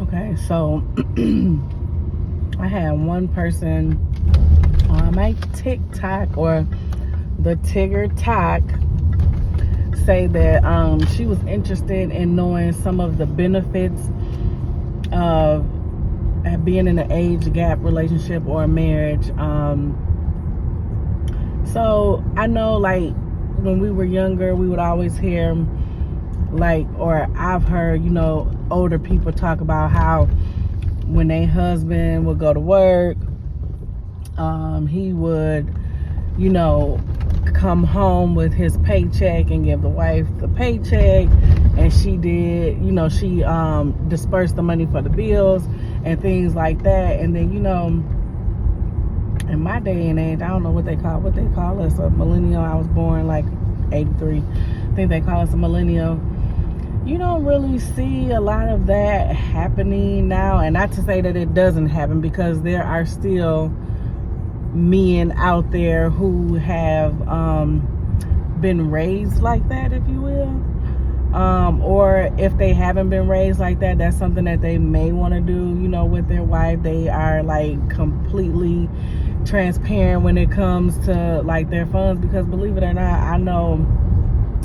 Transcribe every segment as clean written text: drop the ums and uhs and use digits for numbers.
Okay, so I had one person on my TikTok or the Tigger Talk say that she was interested in knowing some of the benefits of being in an age gap relationship or a marriage. So I know, like, when we were younger, we would always hear, like, or I've heard, older people talk about how when their husband would go to work, he would, come home with his paycheck and give the wife the paycheck, and she did, she dispersed the money for the bills and things like that. And then, in my day and age, I don't know what they call us, a millennial. I was born like 83. I think they call us a millennial. You don't really see a lot of that happening now. And not to say that it doesn't happen, because there are still men out there who have been raised like that, if you will. Or if they haven't been raised like that, that's something that they may want to do, with their wife. They are like completely transparent when it comes to like their funds, because believe it or not, I know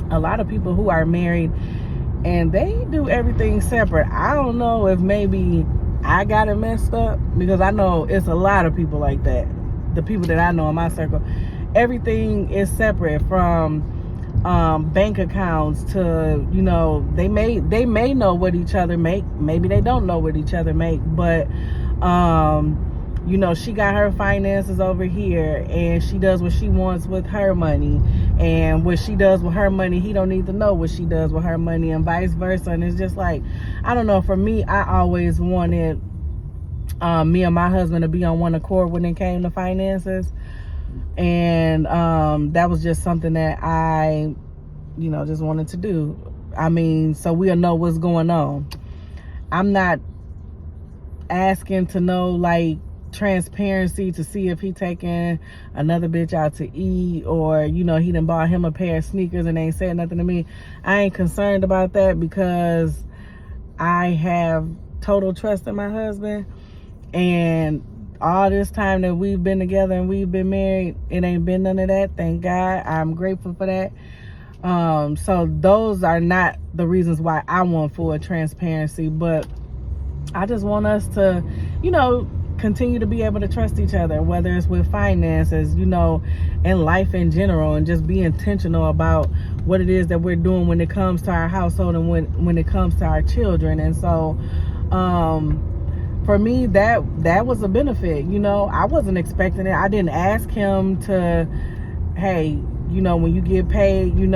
a lot of people who are married and they do everything separate. I don't know if maybe I got it messed up, because I know it's a lot of people like that. The people that I know in my circle, everything is separate, from bank accounts to, they may know what each other make. Maybe they don't know what each other make, but she got her finances over here, and she does what she wants with her money, and what she does with her money, he don't need to know what she does with her money, and vice versa. And it's just like, I don't know, for me, I always wanted me and my husband to be on one accord when it came to finances. And that was just something that I, just wanted to do. I mean, so we'll know what's going on. I'm not asking to know, like, transparency to see if he taking another bitch out to eat, or, he done bought him a pair of sneakers and ain't said nothing to me. I ain't concerned about that, because I have total trust in my husband. And all this time that we've been together and we've been married, it ain't been none of that. Thank God. I'm grateful for that. So those are not the reasons why I want full transparency, but I just want us to, continue to be able to trust each other, whether it's with finances, and life in general, and just be intentional about what it is that we're doing when it comes to our household and when it comes to our children. And so, for me, that was a benefit. I wasn't expecting it. I didn't ask him to, hey, when you get paid, you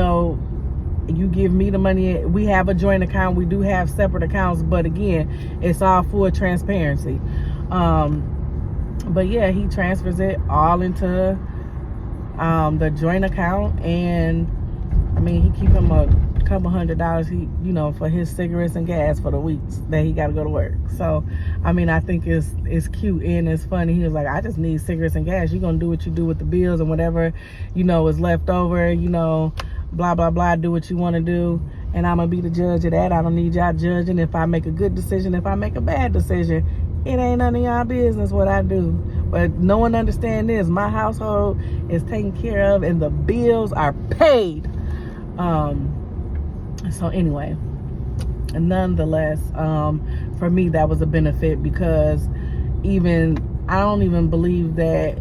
give me the money. We have a joint account. We do have separate accounts, but again, it's all full transparency. But yeah, he transfers it all into the joint account, and I mean, he keep him a couple $100, for his cigarettes and gas for the weeks that he got to go to work. So, I mean, I think it's cute and it's funny. He was like, I just need cigarettes and gas. You're going to do what you do with the bills and whatever, is left over, blah, blah, blah. Do what you want to do. And I'm going to be the judge of that. I don't need y'all judging if I make a good decision, if I make a bad decision. It ain't none of y'all business what I do. But no one understand this. My household is taken care of and the bills are paid. So anyway, nonetheless, for me, that was a benefit, because I don't even believe that,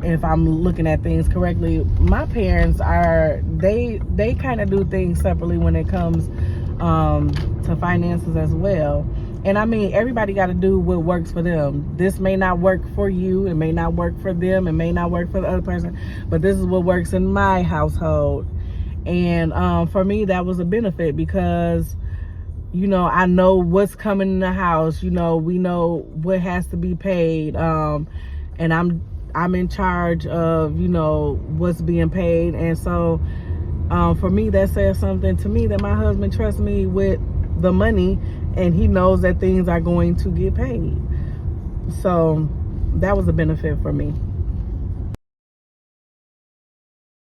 if I'm looking at things correctly, my parents they kind of do things separately when it comes to finances as well. And I mean, everybody got to do what works for them. This may not work for you. It may not work for them. It may not work for the other person. But this is what works in my household. And for me, that was a benefit, because, I know what's coming in the house. We know what has to be paid. And I'm in charge of, what's being paid. And so for me, that says something to me, that my husband trusts me with the money, and he knows that things are going to get paid. So that was a benefit for me.